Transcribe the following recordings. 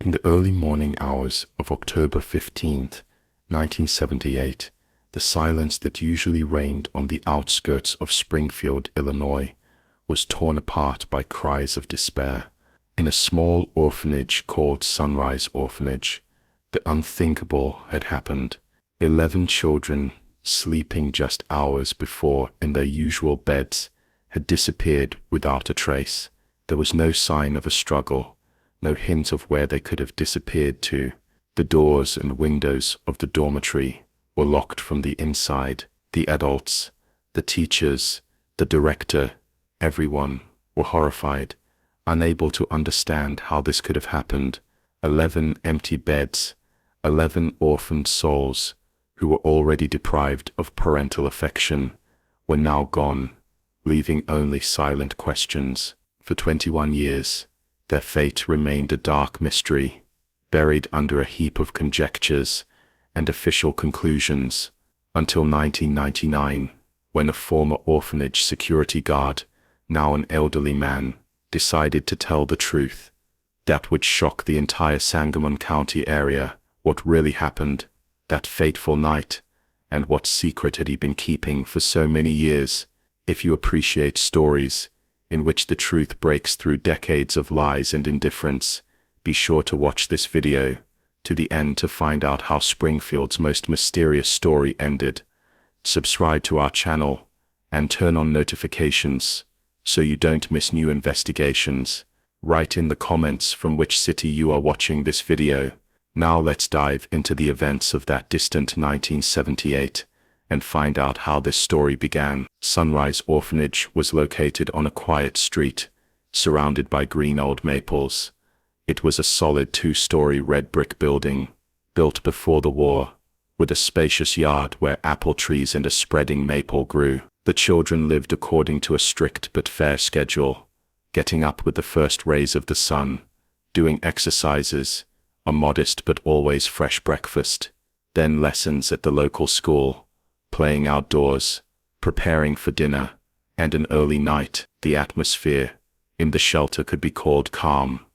In the early morning hours of October 15th, 1978, the silence that usually reigned on the outskirts of Springfield, Illinois, was torn apart by cries of despair. In a small orphanage called Sunrise Orphanage, the unthinkable had happened. 11 children, sleeping just hours before in their usual beds, had disappeared without a trace. There was no sign of a struggle, no hint of where they could have disappeared to. The doors and windows of the dormitory were locked from the inside. The adults, the teachers, the director, everyone were horrified, unable to understand how this could have happened. 11 empty beds, 11 orphaned souls, who were already deprived of parental affection, were now gone, leaving only silent questions. For 21 years, their fate remained a dark mystery, buried under a heap of conjectures and official conclusions, until 1999, when a former orphanage security guard, now an elderly man, decided to tell the truth. That would shock the entire Sangamon County area. What really happened that fateful night, and what secret had he been keeping for so many years? If you appreciate stories in which the truth breaks through decades of lies and indifference, be sure to watch this video to the end to find out how Springfield's most mysterious story ended. Subscribe to our channel and turn on notifications so you don't miss new investigations. Write in the comments from which city you are watching this video. Now let's dive into the events of that distant 1978 and find out how this story began. Sunrise Orphanage was located on a quiet street, surrounded by green old maples. It was a solid 2-story red brick building, built before the war, with a spacious yard where apple trees and a spreading maple grew. The children lived according to a strict but fair schedule, getting up with the first rays of the sun, doing exercises, a modest but always fresh breakfast, then lessons at the local school, playing outdoors, preparing for dinner, and an early night. The atmosphere in the shelter could be called calm,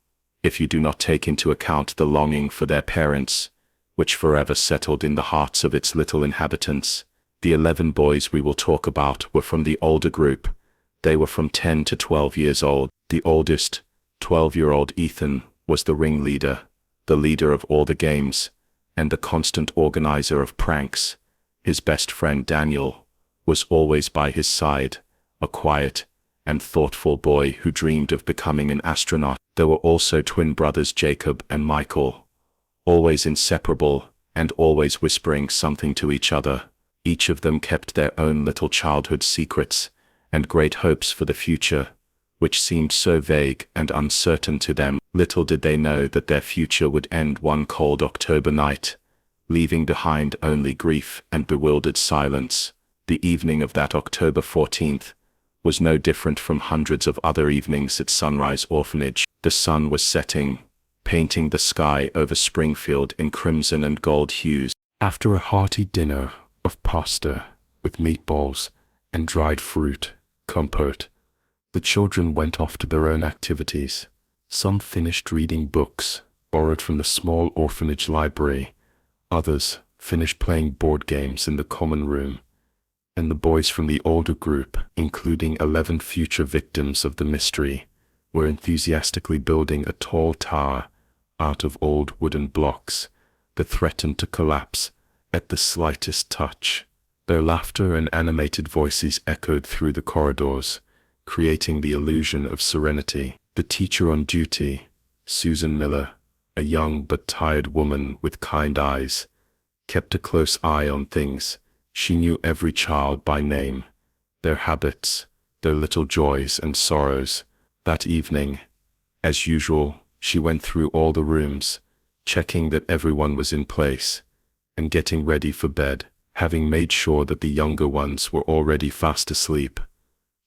if you do not take into account the longing for their parents, which forever settled in the hearts of its little inhabitants. The 11 boys we will talk about were from the older group. They were from 10 to 12 years old. The oldest, 12-year-old Ethan, was the ringleader, the leader of all the games, and the constant organizer of pranks. His best friend Daniel was always by his side, a quiet and thoughtful boy who dreamed of becoming an astronaut. There were also twin brothers Jacob and Michael, always inseparable and always whispering something to each other. Each of them kept their own little childhood secrets and great hopes for the future, which seemed so vague and uncertain to them. Little did they know that their future would end one cold October night, leaving behind only grief and bewildered silence. The evening of that October 14th was no different from hundreds of other evenings at Sunrise Orphanage. The sun was setting, painting the sky over Springfield in crimson and gold hues. After a hearty dinner of pasta with meatballs and dried fruit, compote, the children went off to their own activities. Some finished reading books borrowed from the small orphanage library. Others finished playing board games in the common room, and the boys from the older group, including 11 future victims of the mystery, were enthusiastically building a tall tower out of old wooden blocks that threatened to collapse at the slightest touch. Their laughter and animated voices echoed through the corridors, creating the illusion of serenity. The teacher on duty, Susan Miller, a young but tired woman with kind eyes, kept a close eye on things. She knew every child by name, their habits, their little joys and sorrows. That evening, as usual, she went through all the rooms, checking that everyone was in place, and getting ready for bed. Having made sure that the younger ones were already fast asleep,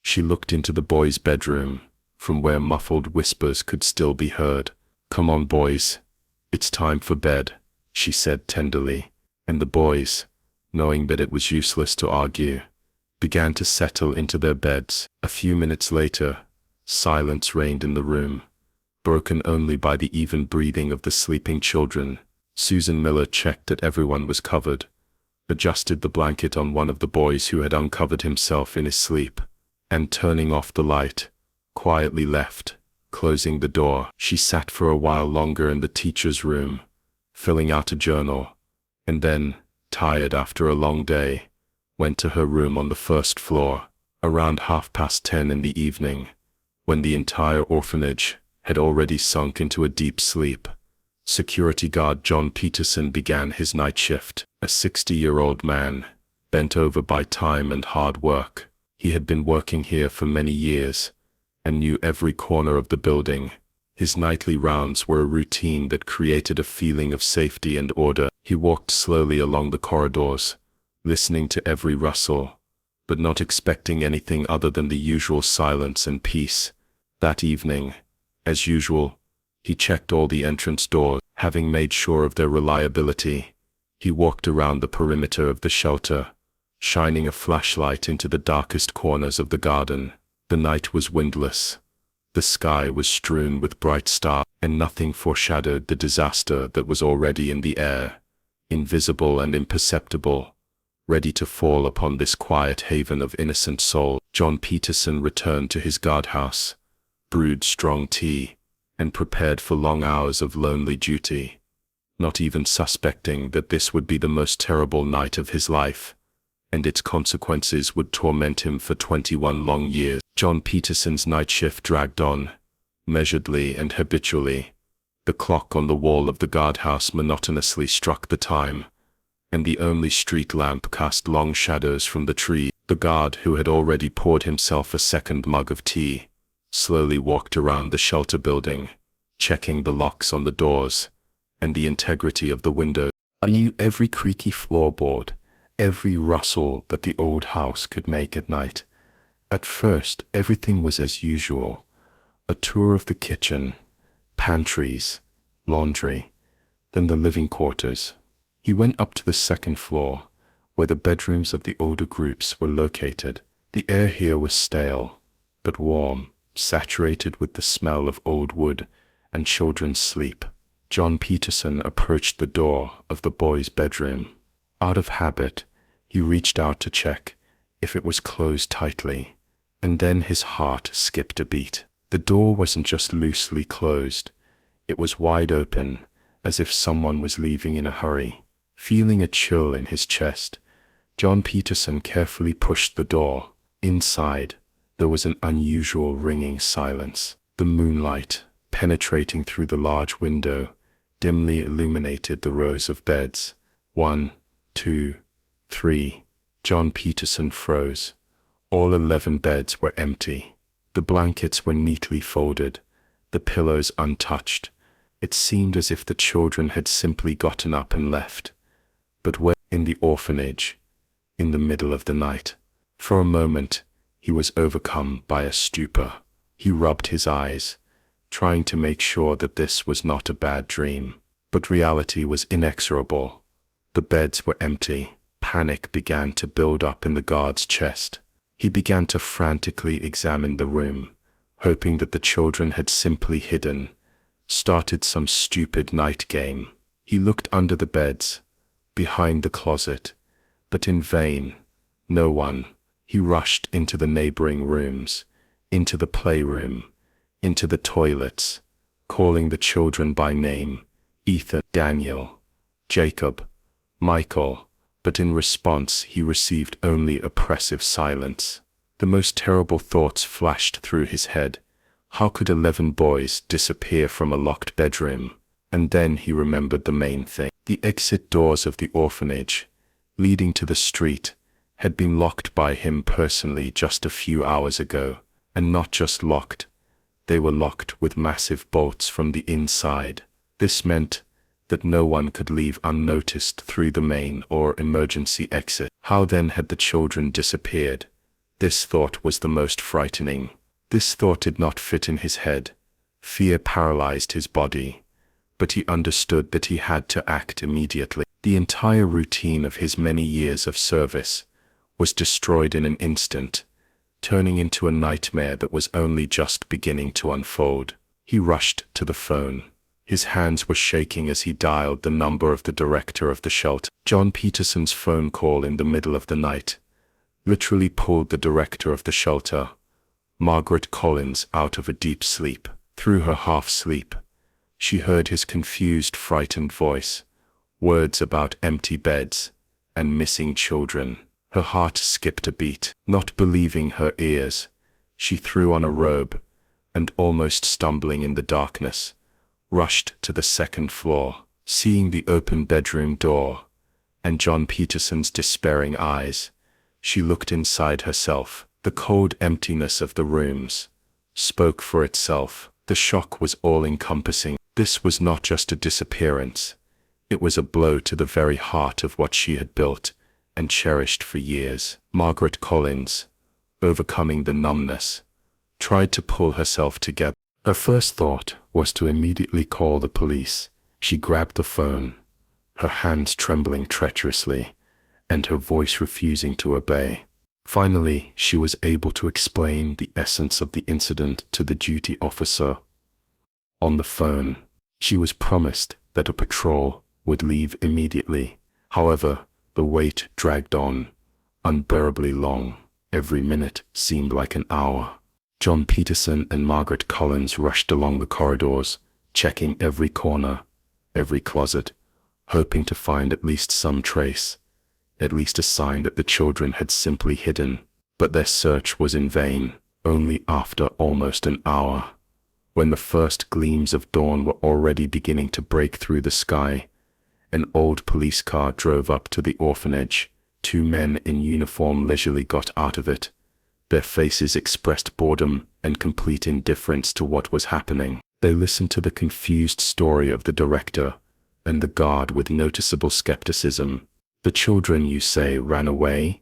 she looked into the boys' bedroom, from where muffled whispers could still be heard. "Come on, boys. It's time for bed," she said tenderly, and the boys, knowing that it was useless to argue, began to settle into their beds. A few minutes later, silence reigned in the room, broken only by the even breathing of the sleeping children. Susan Miller checked that everyone was covered, adjusted the blanket on one of the boys who had uncovered himself in his sleep, and turning off the light, quietly left. Closing the door, she sat for a while longer in the teacher's room, filling out a journal, and then, tired after a long day, went to her room on the first floor. Around 10:30 in the evening, when the entire orphanage had already sunk into a deep sleep, security guard John Peterson began his night shift. A 60-year-old man, bent over by time and hard work. He had been working here for many years, and knew every corner of the building. His nightly rounds were a routine that created a feeling of safety and order. He walked slowly along the corridors, listening to every rustle, but not expecting anything other than the usual silence and peace. That evening, as usual, he checked all the entrance doors. Having made sure of their reliability, he walked around the perimeter of the shelter, shining a flashlight into the darkest corners of the garden. The night was windless. The sky was strewn with bright stars, and nothing foreshadowed the disaster that was already in the air, invisible and imperceptible, ready to fall upon this quiet haven of innocent souls. John Peterson returned to his guardhouse, brewed strong tea, and prepared for long hours of lonely duty, not even suspecting that this would be the most terrible night of his life, and its consequences would torment him for 21 long years. John Peterson's night shift dragged on, measuredly and habitually. The clock on the wall of the guardhouse monotonously struck the time, and the only street lamp cast long shadows from the tree. The guard, who had already poured himself a second mug of tea, slowly walked around the shelter building, checking the locks on the doors and the integrity of the windows. I knew every creaky floorboard, every rustle that the old house could make at night. At first, everything was as usual. A tour of the kitchen, pantries, laundry, then the living quarters. He went up to the second floor, where the bedrooms of the older groups were located. The air here was stale, but warm, saturated with the smell of old wood and children's sleep. John Peterson approached the door of the boy's bedroom. Out of habit, he reached out to check if it was closed tightly, and then his heart skipped a beat. The door wasn't just loosely closed, it was wide open, as if someone was leaving in a hurry. Feeling a chill in his chest, John Peterson carefully pushed the door. Inside, there was an unusual ringing silence. The moonlight, penetrating through the large window, dimly illuminated the rows of beds. 1, 2, 3. John Peterson froze. All 11 beds were empty. The blankets were neatly folded, the pillows untouched. It seemed as if the children had simply gotten up and left. But where? In the orphanage, in the middle of the night. For a moment, he was overcome by a stupor. He rubbed his eyes, trying to make sure that this was not a bad dream. But reality was inexorable. The beds were empty. Panic began to build up in the guard's chest. He began to frantically examine the room, hoping that the children had simply started some stupid night game. He looked under the beds, behind the closet, but in vain. No one. He rushed into the neighboring rooms, into the playroom, into the toilets, calling the children by name: Ethan, Daniel, Jacob, Michael. But in response he received only oppressive silence. The most terrible thoughts flashed through his head. How could 11 boys disappear from a locked bedroom? And then he remembered the main thing. The exit doors of the orphanage, leading to the street, had been locked by him personally just a few hours ago. And not just locked, they were locked with massive bolts from the inside. This meant that no one could leave unnoticed through the main or emergency exit. How then had the children disappeared? This thought was the most frightening. This thought did not fit in his head. Fear paralyzed his body, but he understood that he had to act immediately. The entire routine of his many years of service was destroyed in an instant, turning into a nightmare that was only just beginning to unfold. He rushed to the phone. His hands were shaking as he dialed the number of the director of the shelter. John Peterson's phone call in the middle of the night literally pulled the director of the shelter, Margaret Collins, out of a deep sleep. Through her half-sleep, she heard his confused, frightened voice, words about empty beds and missing children. Her heart skipped a beat. Not believing her ears, she threw on a robe and, almost stumbling in the darkness, rushed to the second floor. Seeing the open bedroom door and John Peterson's despairing eyes, she looked inside herself. The cold emptiness of the rooms spoke for itself. The shock was all-encompassing. This was not just a disappearance. It was a blow to the very heart of what she had built and cherished for years. Margaret Collins, overcoming the numbness, tried to pull herself together. Her first thought was to immediately call the police. She grabbed the phone, her hands trembling treacherously, and her voice refusing to obey. Finally, she was able to explain the essence of the incident to the duty officer. On the phone, she was promised that a patrol would leave immediately. However, the wait dragged on, unbearably long. Every minute seemed like an hour. John Peterson and Margaret Collins rushed along the corridors, checking every corner, every closet, hoping to find at least some trace, at least a sign that the children had simply hidden. But their search was in vain. Only after almost an hour, when the first gleams of dawn were already beginning to break through the sky, an old police car drove up to the orphanage. Two men in uniform leisurely got out of it. Their faces expressed boredom and complete indifference to what was happening. They listened to the confused story of the director and the guard with noticeable skepticism. "The children, you say, ran away?"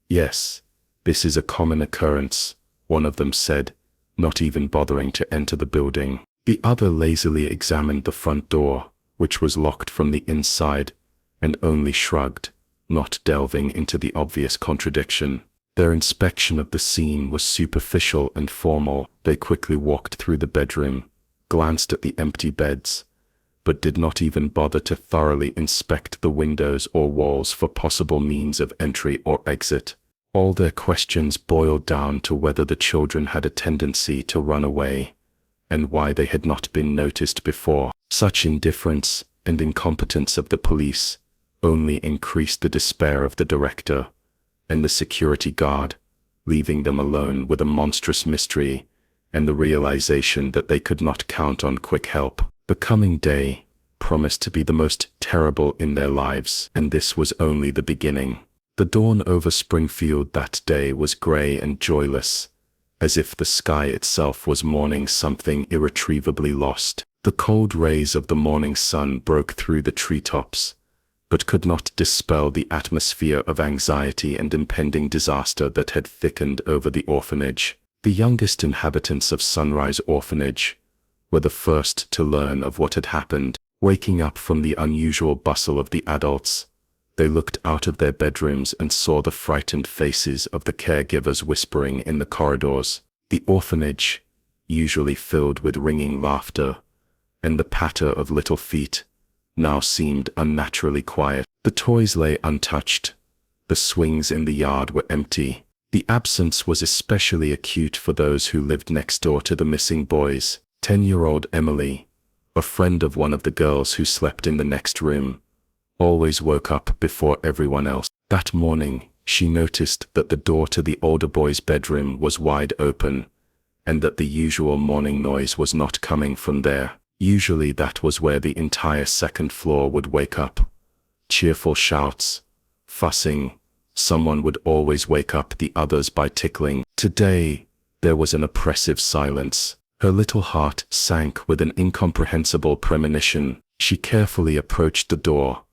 "Yes, this is a common occurrence," one of them said, not even bothering to enter the building. The other lazily examined the front door, which was locked from the inside, and only shrugged, not delving into the obvious contradiction. Their inspection of the scene was superficial and formal. They quickly walked through the bedroom, glanced at the empty beds, but did not even bother to thoroughly inspect the windows or walls for possible means of entry or exit. All their questions boiled down to whether the children had a tendency to run away, and why they had not been noticed before. Such indifference and incompetence of the police only increased the despair of the director and the security guard, leaving them alone with a monstrous mystery and the realization that they could not count on quick help. The coming day promised to be the most terrible in their lives, and this was only the beginning. The dawn over Springfield that day was gray and joyless, as if the sky itself was mourning something irretrievably lost. The cold rays of the morning sun broke through the treetops, but could not dispel the atmosphere of anxiety and impending disaster that had thickened over the orphanage. The youngest inhabitants of Sunrise Orphanage were the first to learn of what had happened. Waking up from the unusual bustle of the adults, they looked out of their bedrooms and saw the frightened faces of the caregivers whispering in the corridors. The orphanage, usually filled with ringing laughter and the patter of little feet, now seemed unnaturally quiet. The toys lay untouched. The swings in the yard were empty. The absence was especially acute for those who lived next door to the missing boys. 10-year-old Emily, a friend of one of the girls who slept in the next room, always woke up before everyone else. That morning, she noticed that the door to the older boy's bedroom was wide open, and that the usual morning noise was not coming from there. Usually that was where the entire second floor would wake up. Cheerful shouts, fussing. Someone would always wake up the others by tickling. Today, there was an oppressive silence. Her little heart sank with an incomprehensible premonition. She carefully approached the door,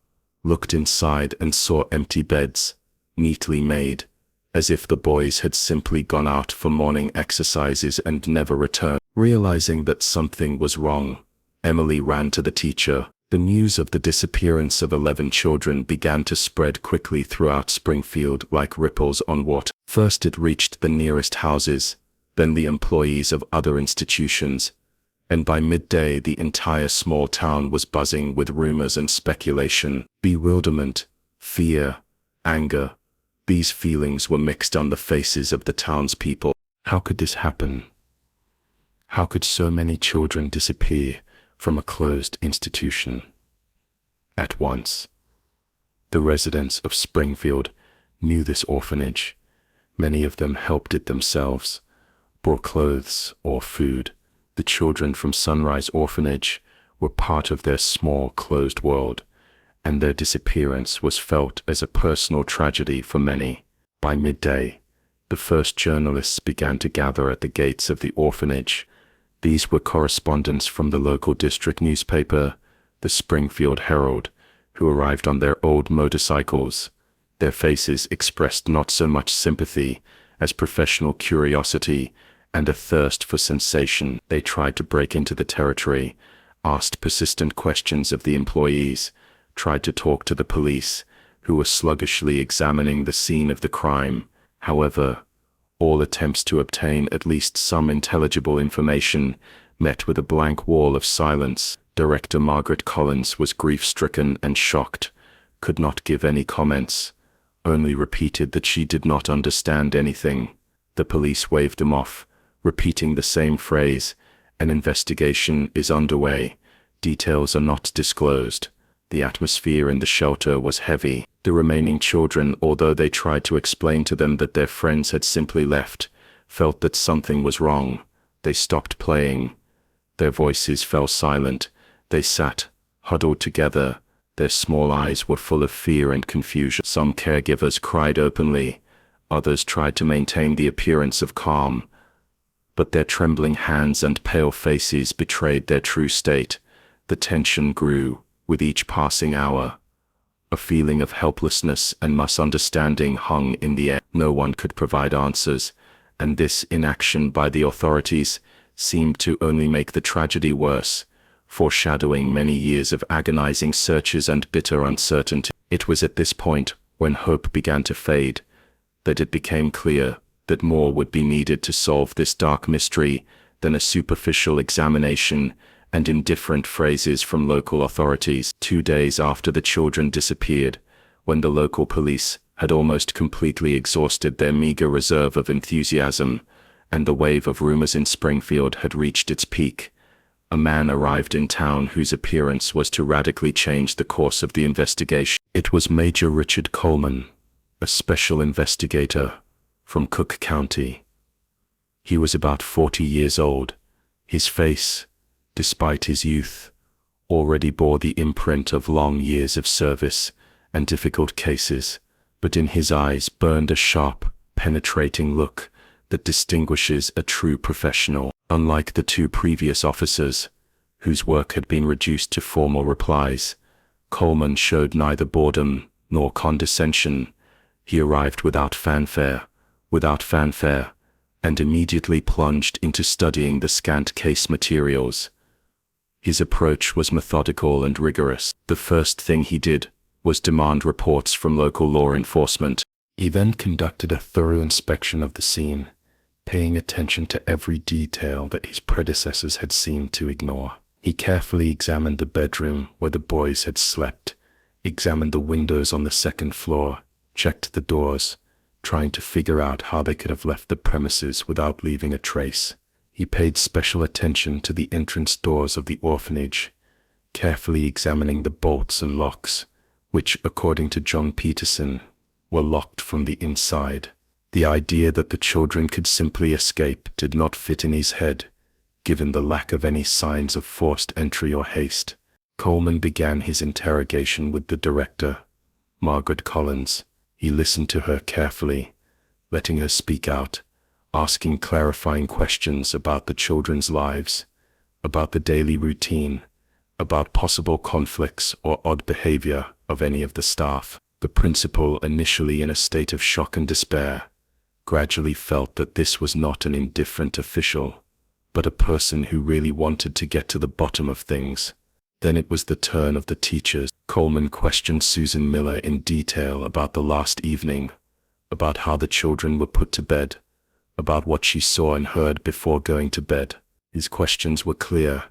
looked inside and saw empty beds, neatly made, as if the boys had simply gone out for morning exercises and never returned. Realizing that something was wrong, Emily ran to the teacher. The news of the disappearance of 11 children began to spread quickly throughout Springfield like ripples on water. First it reached the nearest houses, then the employees of other institutions, and by midday the entire small town was buzzing with rumors and speculation. Bewilderment, fear, anger, these feelings were mixed on the faces of the townspeople. How could this happen? How could so many children disappear from a closed institution at once? The residents of Springfield knew this orphanage. Many of them helped it themselves, brought clothes or food. The children from Sunrise Orphanage were part of their small, closed world, and their disappearance was felt as a personal tragedy for many. By midday, the first journalists began to gather at the gates of the orphanage. These were correspondents from the local district newspaper, the Springfield Herald, who arrived on their old motorcycles. Their faces expressed not so much sympathy as professional curiosity and a thirst for sensation. They tried to break into the territory, asked persistent questions of the employees, tried to talk to the police, who were sluggishly examining the scene of the crime. However, all attempts to obtain at least some intelligible information met with a blank wall of silence. Director Margaret Collins was grief-stricken and shocked, could not give any comments, only repeated that she did not understand anything. The police waved them off, repeating the same phrase, "An investigation is underway. Details are not disclosed." The atmosphere in the shelter was heavy. The remaining children, although they tried to explain to them that their friends had simply left, felt that something was wrong. They stopped playing. Their voices fell silent. They sat, huddled together. Their small eyes were full of fear and confusion. Some caregivers cried openly. Others tried to maintain the appearance of calm, but their trembling hands and pale faces betrayed their true state. The tension grew with each passing hour. A feeling of helplessness and misunderstanding hung in the air. No one could provide answers, and this inaction by the authorities seemed to only make the tragedy worse, foreshadowing many years of agonizing searches and bitter uncertainty. It was at this point, when hope began to fade, that it became clear that more would be needed to solve this dark mystery than a superficial examination and indifferent phrases from local authorities. 2 days after the children disappeared, when the local police had almost completely exhausted their meager reserve of enthusiasm, and the wave of rumors in Springfield had reached its peak, a man arrived in town whose appearance was to radically change the course of the investigation. It was Major Richard Coleman, a special investigator from Cook County. He was about 40 years old. His face, despite his youth, already bore the imprint of long years of service and difficult cases, but in his eyes burned a sharp, penetrating look that distinguishes a true professional. Unlike the two previous officers, whose work had been reduced to formal replies, Coleman showed neither boredom nor condescension. He arrived without fanfare, and immediately plunged into studying the scant case materials. His approach was methodical and rigorous. The first thing he did was demand reports from local law enforcement. He then conducted a thorough inspection of the scene, paying attention to every detail that his predecessors had seemed to ignore. He carefully examined the bedroom where the boys had slept, examined the windows on the second floor, checked the doors, trying to figure out how they could have left the premises without leaving a trace. He paid special attention to the entrance doors of the orphanage, carefully examining the bolts and locks, which, according to John Peterson, were locked from the inside. The idea that the children could simply escape did not fit in his head, given the lack of any signs of forced entry or haste. Coleman began his interrogation with the director, Margaret Collins. He listened to her carefully, letting her speak out, asking clarifying questions about the children's lives, about the daily routine, about possible conflicts or odd behavior of any of the staff. The principal, initially in a state of shock and despair, gradually felt that this was not an indifferent official, but a person who really wanted to get to the bottom of things. Then it was the turn of the teachers. Coleman questioned Susan Miller in detail about the last evening, about how the children were put to bed, about what she saw and heard before going to bed. His questions were clear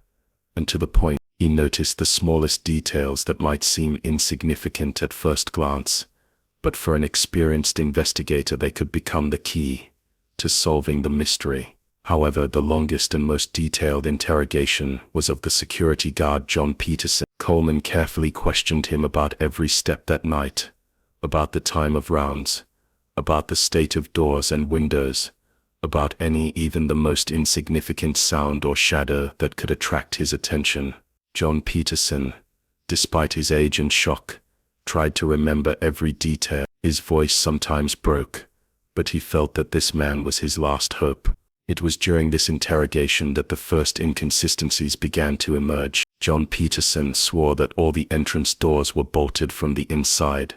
and to the point. He noticed the smallest details that might seem insignificant at first glance, but for an experienced investigator they could become the key to solving the mystery. However, the longest and most detailed interrogation was of the security guard John Peterson. Coleman carefully questioned him about every step that night, about the time of rounds, about the state of doors and windows, about even the most insignificant sound or shadow that could attract his attention. John Peterson, despite his age and shock, tried to remember every detail. His voice sometimes broke, but he felt that this man was his last hope. It was during this interrogation that the first inconsistencies began to emerge. John Peterson swore that all the entrance doors were bolted from the inside,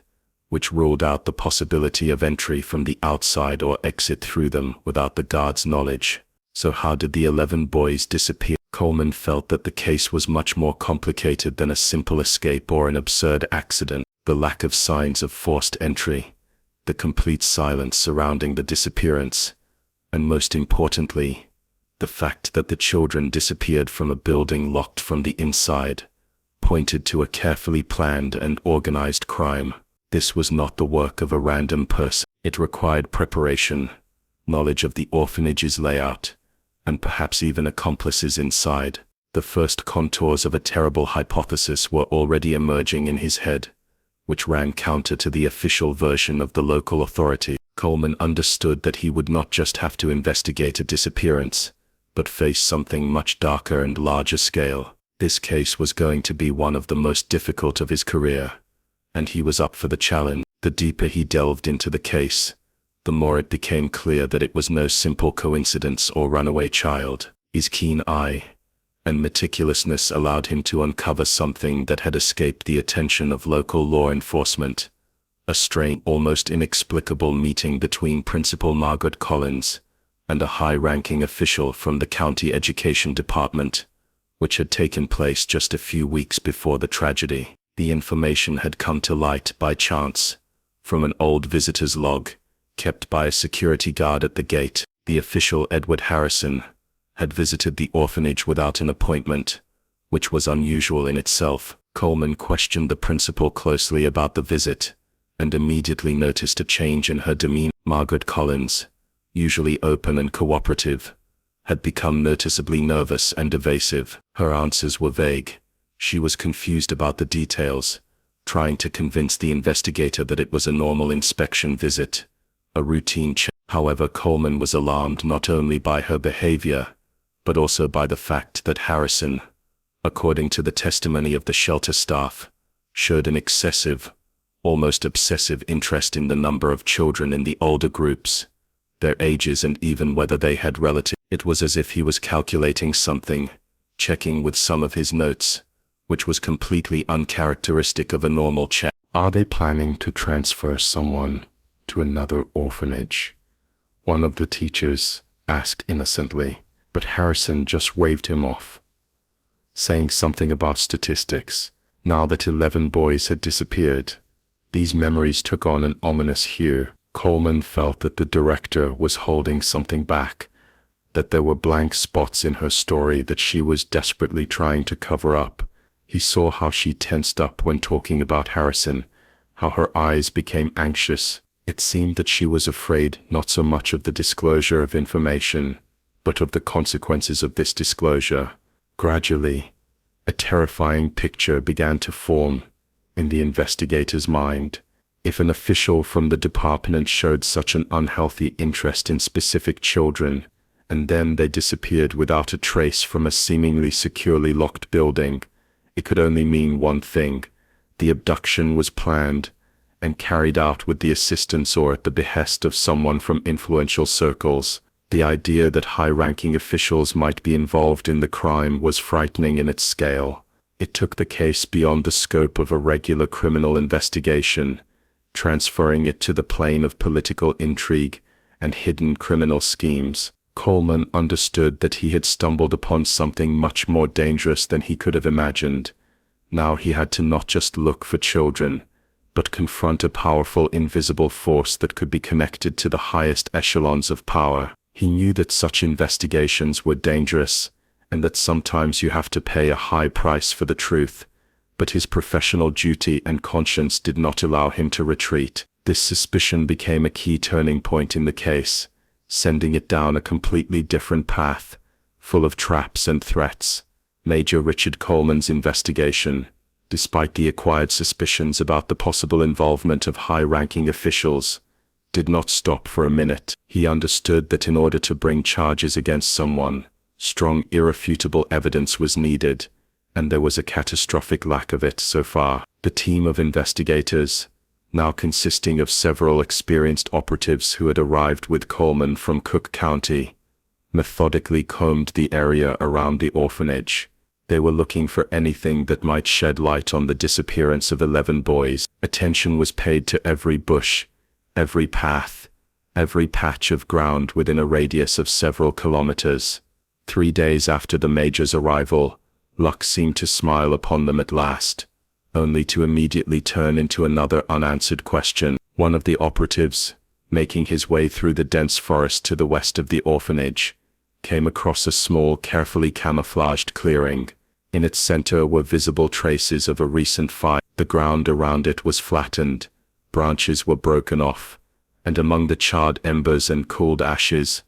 which ruled out the possibility of entry from the outside or exit through them without the guard's knowledge. So how did the 11 boys disappear? Coleman felt that the case was much more complicated than a simple escape or an absurd accident. The lack of signs of forced entry, the complete silence surrounding the disappearance, and most importantly, the fact that the children disappeared from a building locked from the inside, pointed to a carefully planned and organized crime. This was not the work of a random person. It required preparation, knowledge of the orphanage's layout, and perhaps even accomplices inside. The first contours of a terrible hypothesis were already emerging in his head, which ran counter to the official version of the local authority. Coleman understood that he would not just have to investigate a disappearance, but face something much darker and larger scale. This case was going to be one of the most difficult of his career, and he was up for the challenge. The deeper he delved into the case, the more it became clear that it was no simple coincidence or runaway child. His keen eye and meticulousness allowed him to uncover something that had escaped the attention of local law enforcement. A strange, almost inexplicable meeting between Principal Margaret Collins and a high-ranking official from the county education department, which had taken place just a few weeks before the tragedy. The information had come to light by chance from an old visitor's log kept by a security guard at the gate. The official, Edward Harrison, had visited the orphanage without an appointment, which was unusual in itself. Coleman questioned the principal closely about the visit, and immediately noticed a change in her demeanor. Margaret Collins, usually open and cooperative, had become noticeably nervous and evasive. Her answers were vague. She was confused about the details, trying to convince the investigator that it was a normal inspection visit, a routine check. However, Coleman was alarmed not only by her behavior, but also by the fact that Harrison, according to the testimony of the shelter staff, showed an excessive, almost obsessive interest in the number of children in the older groups, their ages and even whether they had relatives. It was as if he was calculating something, checking with some of his notes, which was completely uncharacteristic of a normal check. Are they planning to transfer someone to another orphanage? One of the teachers asked innocently, but Harrison just waved him off, saying something about statistics. Now that 11 boys had disappeared, these memories took on an ominous hue. Coleman felt that the director was holding something back, that there were blank spots in her story that she was desperately trying to cover up. He saw how she tensed up when talking about Harrison, how her eyes became anxious. It seemed that she was afraid not so much of the disclosure of information, but of the consequences of this disclosure. Gradually, a terrifying picture began to form in the investigator's mind. If an official from the department showed such an unhealthy interest in specific children, and then they disappeared without a trace from a seemingly securely locked building, it could only mean one thing: the abduction was planned and carried out with the assistance or at the behest of someone from influential circles. The idea that high-ranking officials might be involved in the crime was frightening in its scale. It took the case beyond the scope of a regular criminal investigation, transferring it to the plane of political intrigue and hidden criminal schemes. Coleman understood that he had stumbled upon something much more dangerous than he could have imagined. Now he had to not just look for children, but confront a powerful invisible force that could be connected to the highest echelons of power. He knew that such investigations were dangerous, and that sometimes you have to pay a high price for the truth. But his professional duty and conscience did not allow him to retreat. This suspicion became a key turning point in the case, sending it down a completely different path, full of traps and threats. Major Richard Coleman's investigation, despite the acquired suspicions about the possible involvement of high-ranking officials, did not stop for a minute. He understood that in order to bring charges against someone, strong, irrefutable evidence was needed, and there was a catastrophic lack of it so far. The team of investigators, now consisting of several experienced operatives who had arrived with Coleman from Cook County, methodically combed the area around the orphanage. They were looking for anything that might shed light on the disappearance of 11 boys. Attention was paid to every bush, every path, every patch of ground within a radius of several kilometers. 3 days after the Major's arrival, luck seemed to smile upon them at last, only to immediately turn into another unanswered question. One of the operatives, making his way through the dense forest to the west of the orphanage, came across a small, carefully camouflaged clearing. In its center were visible traces of a recent fire. The ground around it was flattened, branches were broken off, and among the charred embers and cooled ashes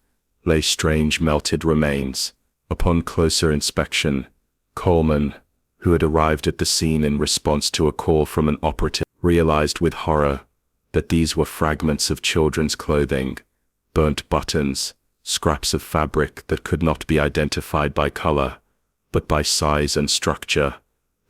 lay strange melted remains. Upon closer inspection, Coleman, who had arrived at the scene in response to a call from an operative, realized with horror that these were fragments of children's clothing, burnt buttons, scraps of fabric that could not be identified by color, but by size and structure.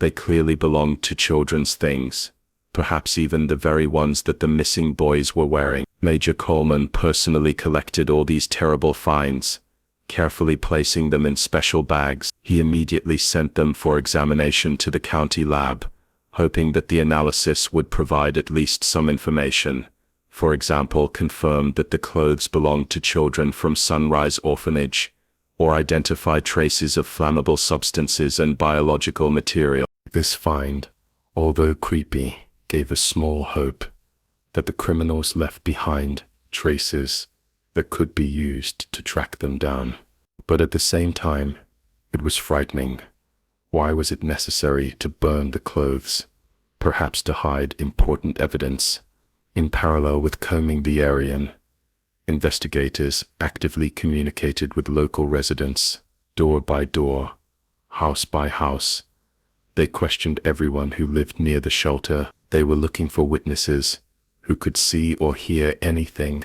They clearly belonged to children's things, perhaps even the very ones that the missing boys were wearing. Major Coleman personally collected all these terrible finds, carefully placing them in special bags. He immediately sent them for examination to the county lab, hoping that the analysis would provide at least some information. For example, confirmed that the clothes belonged to children from Sunrise Orphanage, or identify traces of flammable substances and biological material. This find, although creepy, gave us small hope that the criminals left behind traces that could be used to track them down. But at the same time, it was frightening. Why was it necessary to burn the clothes? Perhaps to hide important evidence. In parallel with combing the area, investigators actively communicated with local residents, door by door, house by house. They questioned everyone who lived near the shelter. They were looking for witnesses who could see or hear anything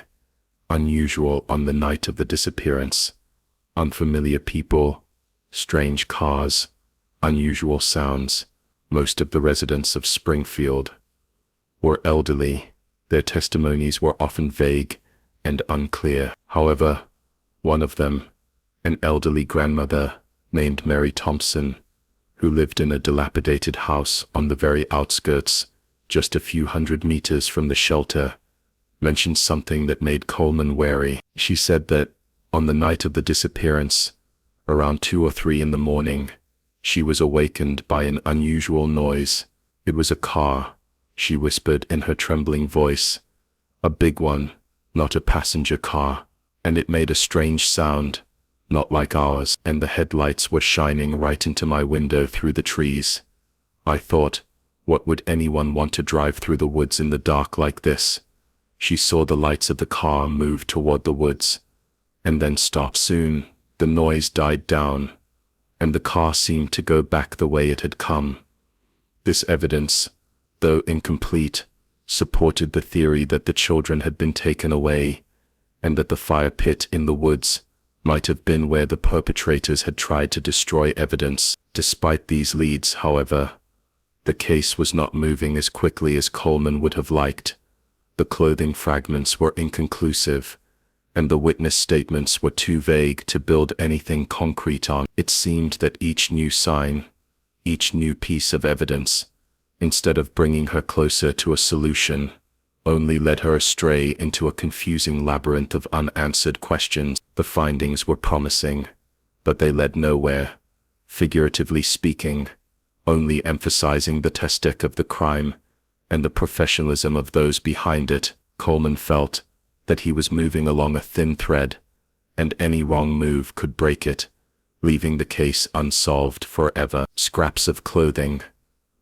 unusual on the night of the disappearance. Unfamiliar people, strange cars, unusual sounds. Most of the residents of Springfield were elderly. Their testimonies were often vague and unclear. However, one of them, an elderly grandmother named Mary Thompson, who lived in a dilapidated house on the very outskirts, just a few hundred meters from the shelter, mentioned something that made Coleman wary. She said that, on the night of the disappearance, around 2 or 3 in the morning, she was awakened by an unusual noise. It was a car, she whispered in her trembling voice. A big one, not a passenger car, and it made a strange sound, not like ours, and the headlights were shining right into my window through the trees. I thought, what would anyone want to drive through the woods in the dark like this? She saw the lights of the car move toward the woods, and then stop. Soon, the noise died down, and the car seemed to go back the way it had come. This evidence, though incomplete, supported the theory that the children had been taken away, and that the fire pit in the woods might have been where the perpetrators had tried to destroy evidence. Despite these leads, however, the case was not moving as quickly as Coleman would have liked. The clothing fragments were inconclusive, and the witness statements were too vague to build anything concrete on. It seemed that each new sign, each new piece of evidence, instead of bringing her closer to a solution, only led her astray into a confusing labyrinth of unanswered questions. The findings were promising, but they led nowhere, figuratively speaking, only emphasizing the testic of the crime and the professionalism of those behind it. Coleman felt that he was moving along a thin thread, and any wrong move could break it. leaving the case unsolved forever. Scraps of clothing,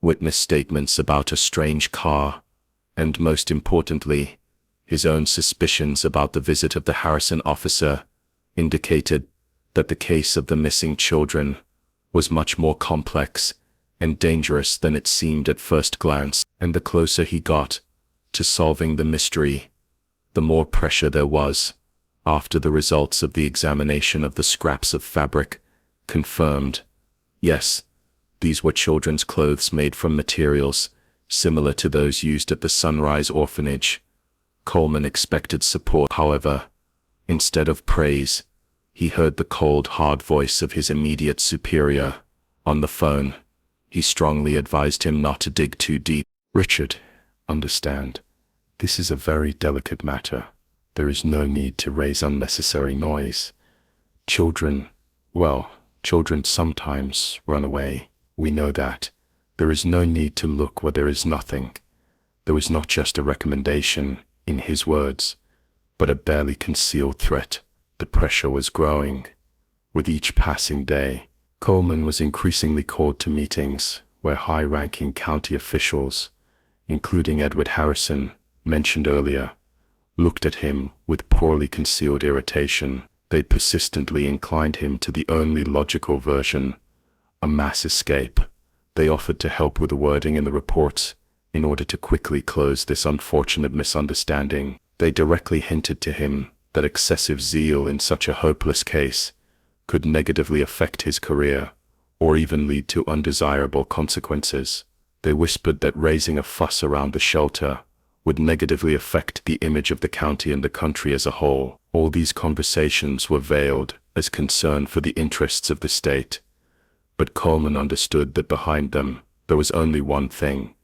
witness statements about a strange car, and most importantly, his own suspicions about the visit of the Harrison officer indicated that the case of the missing children was much more complex and dangerous than it seemed at first glance, and the closer he got to solving the mystery, the more pressure there was. After the results of the examination of the scraps of fabric confirmed, yes, these were children's clothes made from materials similar to those used at the Sunrise Orphanage. Coleman expected support, however. Instead of praise, he heard the cold, hard voice of his immediate superior on the phone. He strongly advised him not to dig too deep. "Richard, understand, this is a very delicate matter. There is no need to raise unnecessary noise. Children sometimes run away. We know that. There is no need to look where there is nothing." There was not just a recommendation in his words, but a barely concealed threat. The pressure was growing. With each passing day, Coleman was increasingly called to meetings where high-ranking county officials, including Edward Harrison, mentioned earlier, looked at him with poorly concealed irritation. They persistently inclined him to the only logical version, a mass escape. They offered to help with the wording in the reports in order to quickly close this unfortunate misunderstanding. They directly hinted to him that excessive zeal in such a hopeless case could negatively affect his career, or even lead to undesirable consequences. They whispered that raising a fuss around the shelter would negatively affect the image of the county and the country as a whole. All these conversations were veiled as concern for the interests of the state, but Coleman understood that behind them there was only one thing: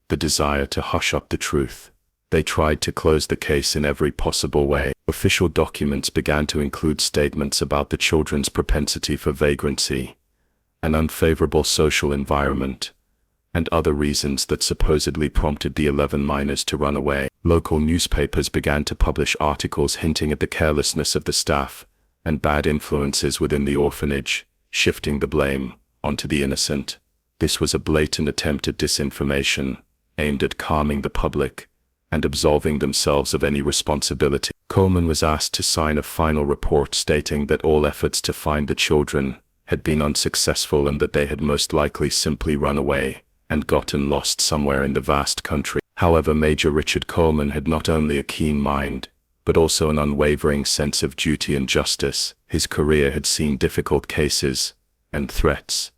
the desire to hush up the truth. They tried to close the case in every possible way. Official documents began to include statements about the children's propensity for vagrancy, an unfavorable social environment, and other reasons that supposedly prompted the 11 minors to run away. Local newspapers began to publish articles hinting at the carelessness of the staff and bad influences within the orphanage, shifting the blame onto the innocent. This was a blatant attempt at disinformation, aimed at calming the public and absolving themselves of any responsibility. Coleman was asked to sign a final report stating that all efforts to find the children had been unsuccessful and that they had most likely simply run away and gotten lost somewhere in the vast country. However, Major Richard Coleman had not only a keen mind, but also an unwavering sense of duty and justice. His career had seen difficult cases and threats,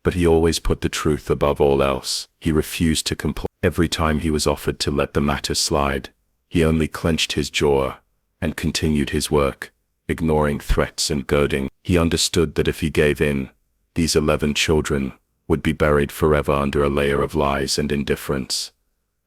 but he always put the truth above all else. He refused to comply. Every time he was offered to let the matter slide, he only clenched his jaw and continued his work, ignoring threats and goading. He understood that if he gave in, these 11 children would be buried forever under a layer of lies and indifference,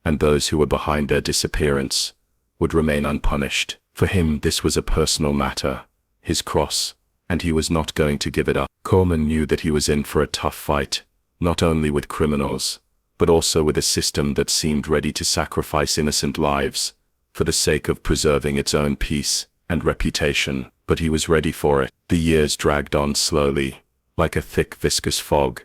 and those who were behind their disappearance would remain unpunished. For him, this was a personal matter, his cross, and he was not going to give it up. Coleman knew that he was in for a tough fight, not only with criminals, but also with a system that seemed ready to sacrifice innocent lives for the sake of preserving its own peace and reputation. But he was ready for it. The years dragged on slowly, like a thick, viscous fog,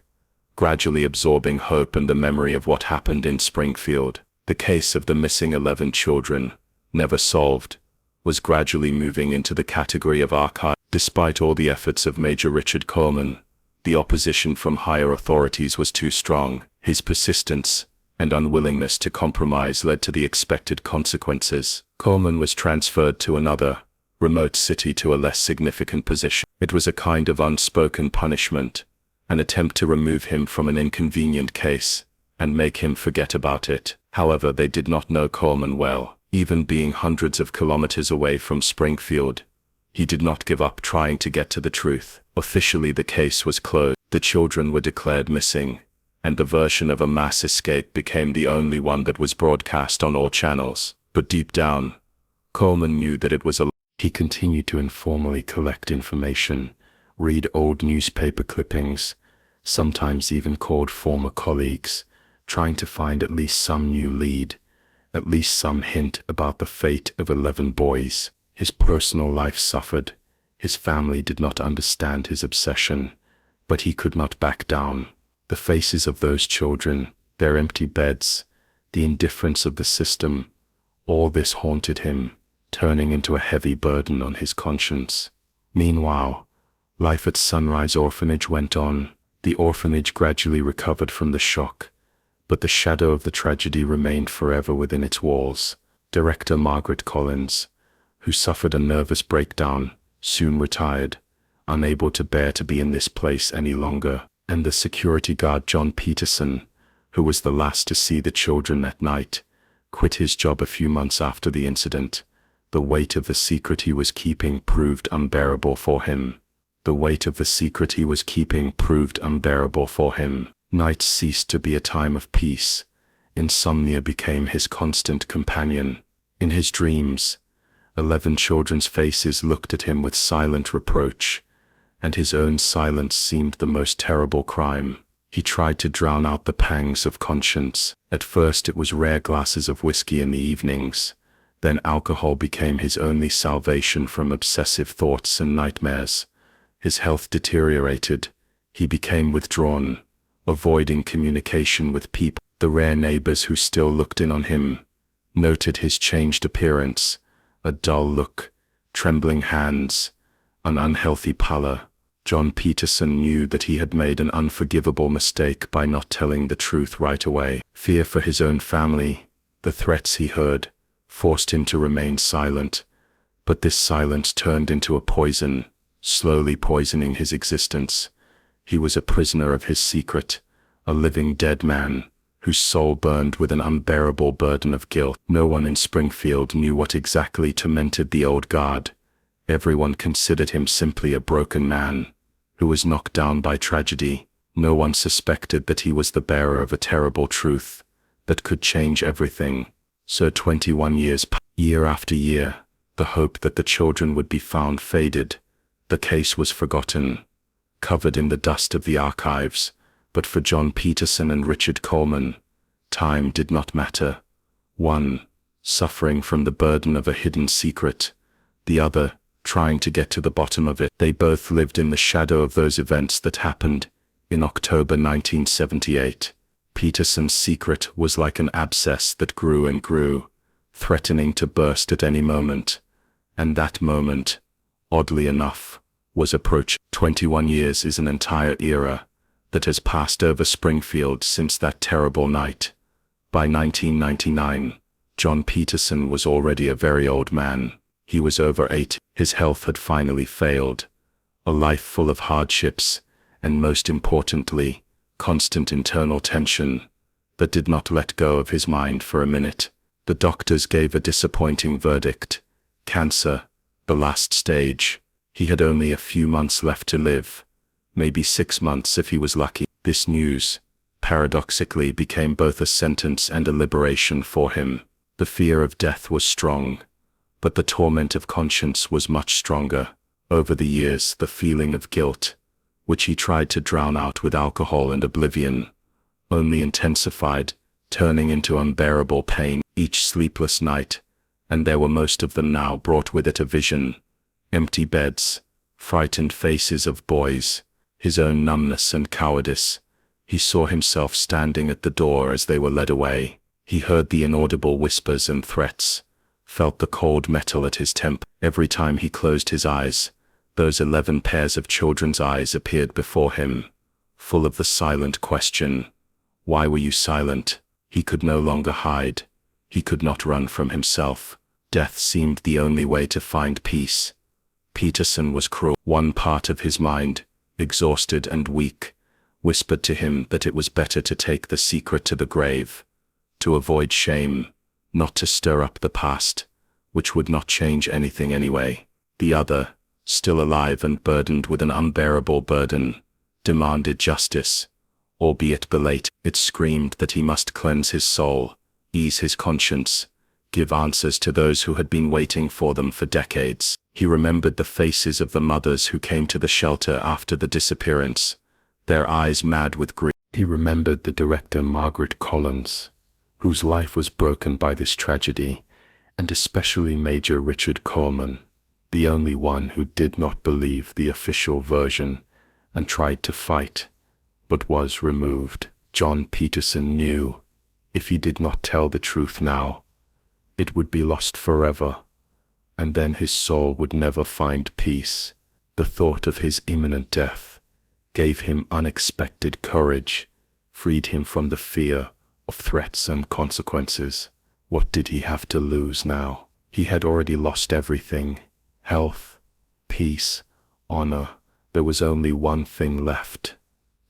gradually absorbing hope and the memory of what happened in Springfield. The case of the missing 11 children, never solved, was gradually moving into the category of archive. Despite all the efforts of Major Richard Coleman, the opposition from higher authorities was too strong. His persistence and unwillingness to compromise led to the expected consequences. Coleman was transferred to another, remote city to a less significant position. It was a kind of unspoken punishment, an attempt to remove him from an inconvenient case and make him forget about it. However, they did not know Coleman well. Even being hundreds of kilometers away from Springfield, he did not give up trying to get to the truth. Officially, the case was closed. The children were declared missing, and the version of a mass escape became the only one that was broadcast on all channels. But deep down, Coleman knew that it was a lie. He continued to informally collect information, read old newspaper clippings, sometimes even called former colleagues, trying to find at least some new lead, at least some hint about the fate of 11 boys. His personal life suffered. His family did not understand his obsession, but he could not back down. The faces of those children, their empty beds, the indifference of the system, all this haunted him, turning into a heavy burden on his conscience. Meanwhile, life at Sunrise Orphanage went on. The orphanage gradually recovered from the shock, but the shadow of the tragedy remained forever within its walls. Director Margaret Collins, who suffered a nervous breakdown, soon retired, unable to bear to be in this place any longer, and the security guard John Peterson, who was the last to see the children that night, quit his job a few months after the incident. The weight of the secret he was keeping proved unbearable for him. The weight of the secret he was keeping proved unbearable for him. Nights ceased to be a time of peace. Insomnia became his constant companion. In his dreams, 11 children's faces looked at him with silent reproach, and his own silence seemed the most terrible crime. He tried to drown out the pangs of conscience. At first it was rare glasses of whiskey in the evenings. Then alcohol became his only salvation from obsessive thoughts and nightmares. His health deteriorated. He became withdrawn, avoiding communication with people. The rare neighbors who still looked in on him noted his changed appearance, a dull look, trembling hands, an unhealthy pallor. John Peterson knew that he had made an unforgivable mistake by not telling the truth right away. Fear for his own family, the threats he heard, forced him to remain silent, but this silence turned into a poison, slowly poisoning his existence. He was a prisoner of his secret, a living dead man, whose soul burned with an unbearable burden of guilt. No one in Springfield knew what exactly tormented the old guard. Everyone considered him simply a broken man, who was knocked down by tragedy. No one suspected that he was the bearer of a terrible truth that could change everything. So 21 years passed. Year after year, the hope that the children would be found faded. The case was forgotten, covered in the dust of the archives. But for John Peterson and Richard Coleman, time did not matter. One, suffering from the burden of a hidden secret, the other, trying to get to the bottom of it. They both lived in the shadow of those events that happened in October 1978. Peterson's secret was like an abscess that grew and grew, threatening to burst at any moment. And that moment, oddly enough, was approaching. 21 years is an entire era that has passed over Springfield since that terrible night. By 1999, John Peterson was already a very old man. He was over 80. His health had finally failed. A life full of hardships, and most importantly, constant internal tension, that did not let go of his mind for a minute. The doctors gave a disappointing verdict. Cancer, the last stage. He had only a few months left to live. Maybe 6 months if he was lucky. This news, paradoxically, became both a sentence and a liberation for him. The fear of death was strong, but the torment of conscience was much stronger. Over the years, the feeling of guilt, which he tried to drown out with alcohol and oblivion, only intensified, turning into unbearable pain. Each sleepless night, and there were most of them now, brought with it a vision. Empty beds, frightened faces of boys, his own numbness and cowardice. He saw himself standing at the door as they were led away. He heard the inaudible whispers and threats, felt the cold metal at his temple. Every time he closed his eyes, those 11 pairs of children's eyes appeared before him, full of the silent question, "Why were you silent?" He could no longer hide. He could not run from himself. Death seemed the only way to find peace. Peterson was cruel. One part of his mind, exhausted and weak, whispered to him that it was better to take the secret to the grave, to avoid shame, not to stir up the past, which would not change anything anyway. The other, still alive and burdened with an unbearable burden, demanded justice, albeit belated. It screamed that he must cleanse his soul, ease his conscience, give answers to those who had been waiting for them for decades. He remembered the faces of the mothers who came to the shelter after the disappearance, their eyes mad with grief. He remembered the director Margaret Collins, whose life was broken by this tragedy, and especially Major Richard Coleman, the only one who did not believe the official version and tried to fight, but was removed. John Peterson knew if he did not tell the truth now, it would be lost forever, and then his soul would never find peace. The thought of his imminent death gave him unexpected courage, freed him from the fear of threats and consequences. What did he have to lose now? He had already lost everything: health, peace, honor. There was only one thing left: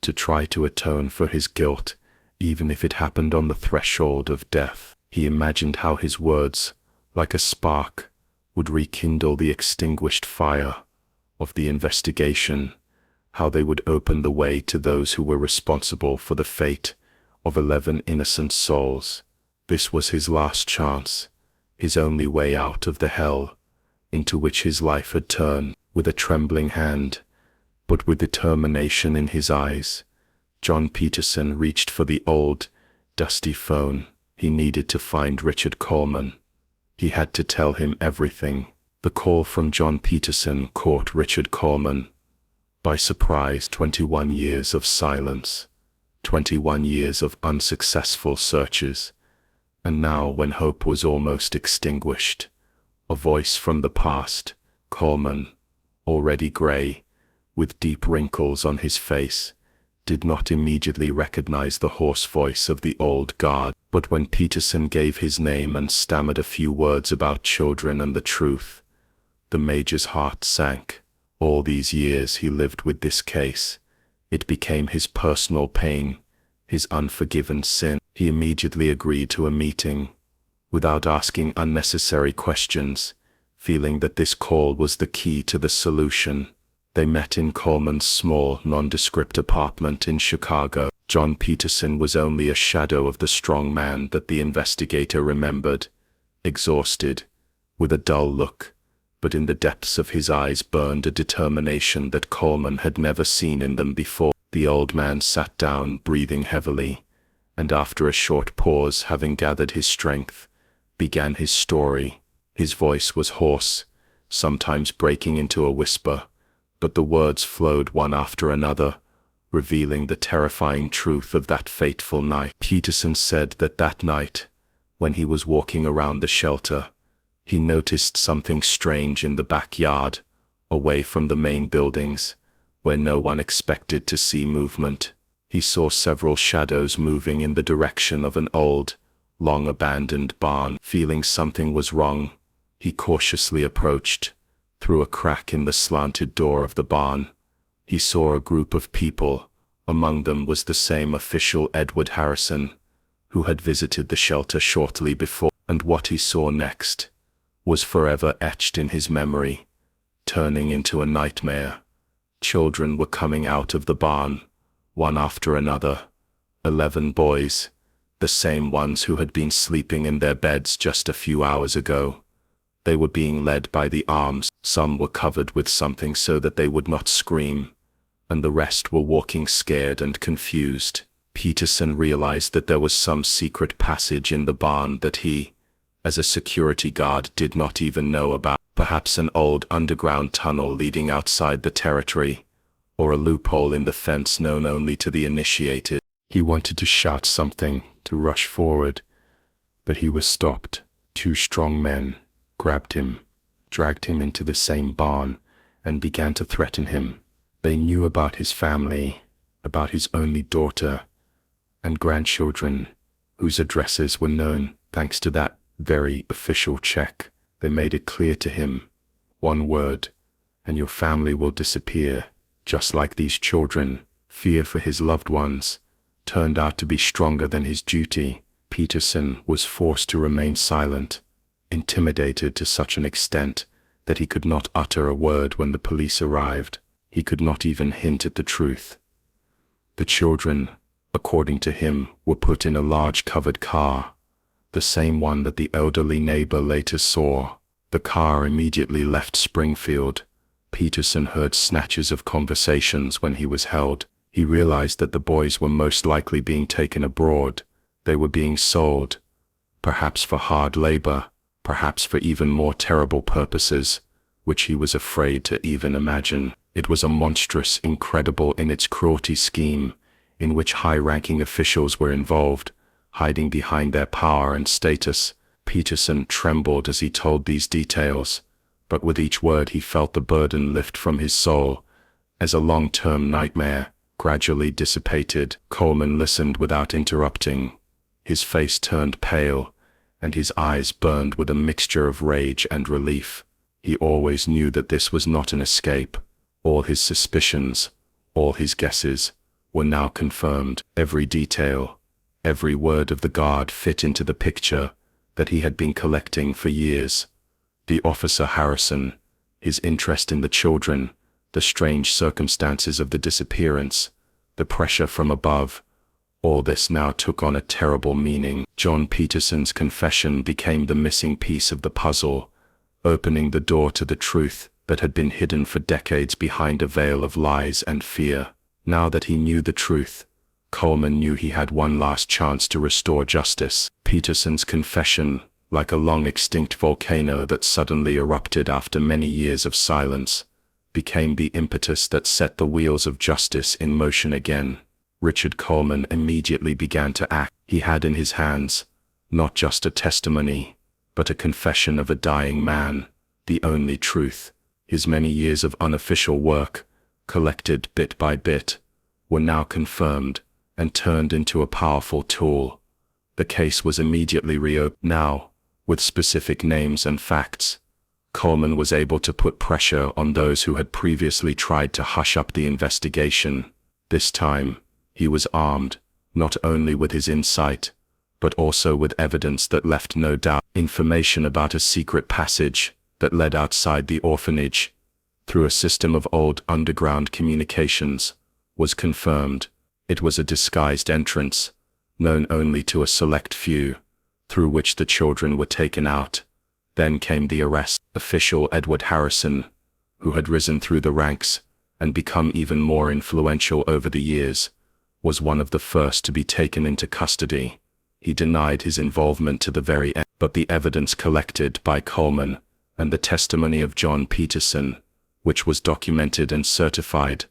to try to atone for his guilt, even if it happened on the threshold of death. He imagined how his words, like a spark, would rekindle the extinguished fire of the investigation, how they would open the way to those who were responsible for the fate of 11 innocent souls. This was his last chance, his only way out of the hell into which his life had turned. With a trembling hand, but with determination in his eyes, John Peterson reached for the old, dusty phone. He needed to find Richard Coleman. He had to tell him everything. The call from John Peterson caught Richard Coleman by surprise. 21 years of silence, 21 years of unsuccessful searches, and now, when hope was almost extinguished, a voice from the past. Coleman, already gray, with deep wrinkles on his face, did not immediately recognize the hoarse voice of the old guard. But when Peterson gave his name and stammered a few words about children and the truth, the major's heart sank. All these years he lived with this case. It became his personal pain, his unforgiven sin. He immediately agreed to a meeting, without asking unnecessary questions, feeling that this call was the key to the solution. They met in Coleman's small, nondescript apartment in Chicago. John Peterson was only a shadow of the strong man that the investigator remembered, exhausted, with a dull look, but in the depths of his eyes burned a determination that Coleman had never seen in them before. The old man sat down, breathing heavily, and after a short pause, having gathered his strength, began his story. His voice was hoarse, sometimes breaking into a whisper, but the words flowed one after another, revealing the terrifying truth of that fateful night. Peterson said that night, when he was walking around the shelter, he noticed something strange in the backyard, away from the main buildings, where no one expected to see movement. He saw several shadows moving in the direction of an old, long-abandoned barn. Feeling something was wrong, he cautiously approached. Through a crack in the slanted door of the barn, he saw a group of people. Among them was the same official, Edward Harrison, who had visited the shelter shortly before. And what he saw next was forever etched in his memory, turning into a nightmare. Children were coming out of the barn, one after another. 11 boys, the same ones who had been sleeping in their beds just a few hours ago. They were being led by the arms. Some were covered with something so that they would not scream, and the rest were walking scared and confused. Peterson realized that there was some secret passage in the barn that he, as a security guard, did not even know about. Perhaps an old underground tunnel leading outside the territory, or a loophole in the fence known only to the initiated. He wanted to shout something, to rush forward, but he was stopped. 2 strong men grabbed him, dragged him into the same barn, and began to threaten him. They knew about his family, about his only daughter and grandchildren, whose addresses were known thanks to that very official check. They made it clear to him: one word, and your family will disappear, just like these children. Fear for his loved ones turned out to be stronger than his duty. Peterson was forced to remain silent, intimidated to such an extent that he could not utter a word when the police arrived. He could not even hint at the truth. The children, according to him, were put in a large covered car, the same one that the elderly neighbor later saw. The car immediately left Springfield. Peterson heard snatches of conversations when he was held. He realized that the boys were most likely being taken abroad. They were being sold, perhaps for hard labor, perhaps for even more terrible purposes. which he was afraid to even imagine. It was a monstrous, incredible in its cruelty scheme, in which high-ranking officials were involved, hiding behind their power and status. Peterson trembled as he told these details, but with each word he felt the burden lift from his soul, as a long-term nightmare gradually dissipated. Coleman listened without interrupting. His face turned pale, and his eyes burned with a mixture of rage and relief. He always knew that this was not an escape. All his suspicions, all his guesses, were now confirmed. Every detail, every word of the guard fit into the picture that he had been collecting for years. The officer Harrison, his interest in the children, the strange circumstances of the disappearance, the pressure from above, all this now took on a terrible meaning. John Peterson's confession became the missing piece of the puzzle, opening the door to the truth that had been hidden for decades behind a veil of lies and fear. Now that he knew the truth, Coleman knew he had one last chance to restore justice. Peterson's confession, like a long-extinct volcano that suddenly erupted after many years of silence, became the impetus that set the wheels of justice in motion again. Richard Coleman immediately began to act. He had in his hands not just a testimony, but a confession of a dying man, the only truth. His many years of unofficial work, collected bit by bit, were now confirmed and turned into a powerful tool. The case was immediately reopened. Now, with specific names and facts, Coleman was able to put pressure on those who had previously tried to hush up the investigation. This time, he was armed, not only with his insight, but also with evidence that left no doubt. Information about a secret passage that led outside the orphanage, through a system of old underground communications, was confirmed. It was a disguised entrance, known only to a select few, through which the children were taken out. Then came the arrest. Official Edward Harrison, who had risen through the ranks and become even more influential over the years, was one of the first to be taken into custody. He denied his involvement to the very end, but the evidence collected by Coleman and the testimony of John Peterson, which was documented and certified,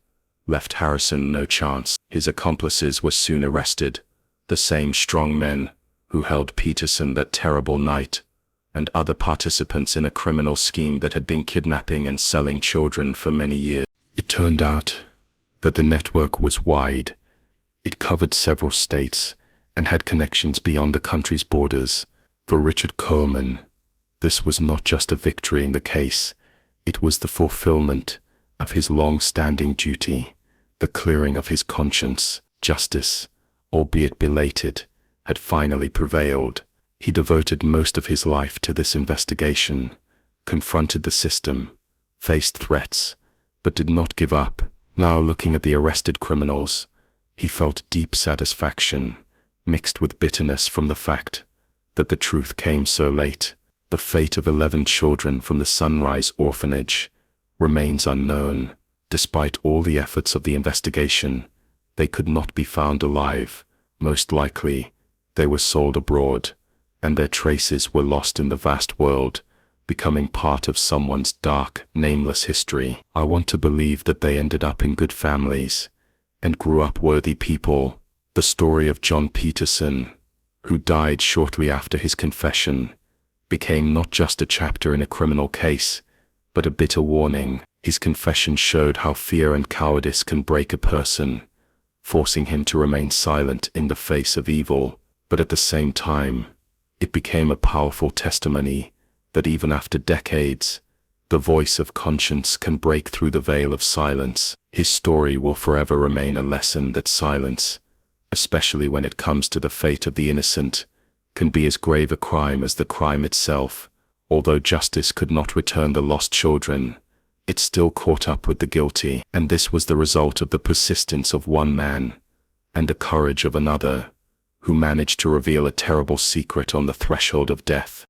left Harrison no chance. His accomplices were soon arrested, the same strong men who held Peterson that terrible night, and other participants in a criminal scheme that had been kidnapping and selling children for many years. It turned out that the network was wide. It covered several states and had connections beyond the country's borders. For Richard Coleman, this was not just a victory in the case, it was the fulfillment of his long-standing duty, the clearing of his conscience. Justice, albeit belated, had finally prevailed. He devoted most of his life to this investigation, confronted the system, faced threats, but did not give up. Now, looking at the arrested criminals, he felt deep satisfaction, mixed with bitterness from the fact that the truth came so late. The fate of 11 children from the Sunrise Orphanage remains unknown. Despite all the efforts of the investigation, they could not be found alive. Most likely, they were sold abroad, and their traces were lost in the vast world, becoming part of someone's dark, nameless history. I want to believe that they ended up in good families and grew up worthy people. The story of John Peterson, who died shortly after his confession, became not just a chapter in a criminal case, but a bitter warning. His confession showed how fear and cowardice can break a person, forcing him to remain silent in the face of evil. But at the same time, it became a powerful testimony that even after decades, the voice of conscience can break through the veil of silence. His story will forever remain a lesson that silence, especially when it comes to the fate of the innocent, can be as grave a crime as the crime itself. Although justice could not return the lost children, it still caught up with the guilty, and this was the result of the persistence of one man and the courage of another, who managed to reveal a terrible secret on the threshold of death.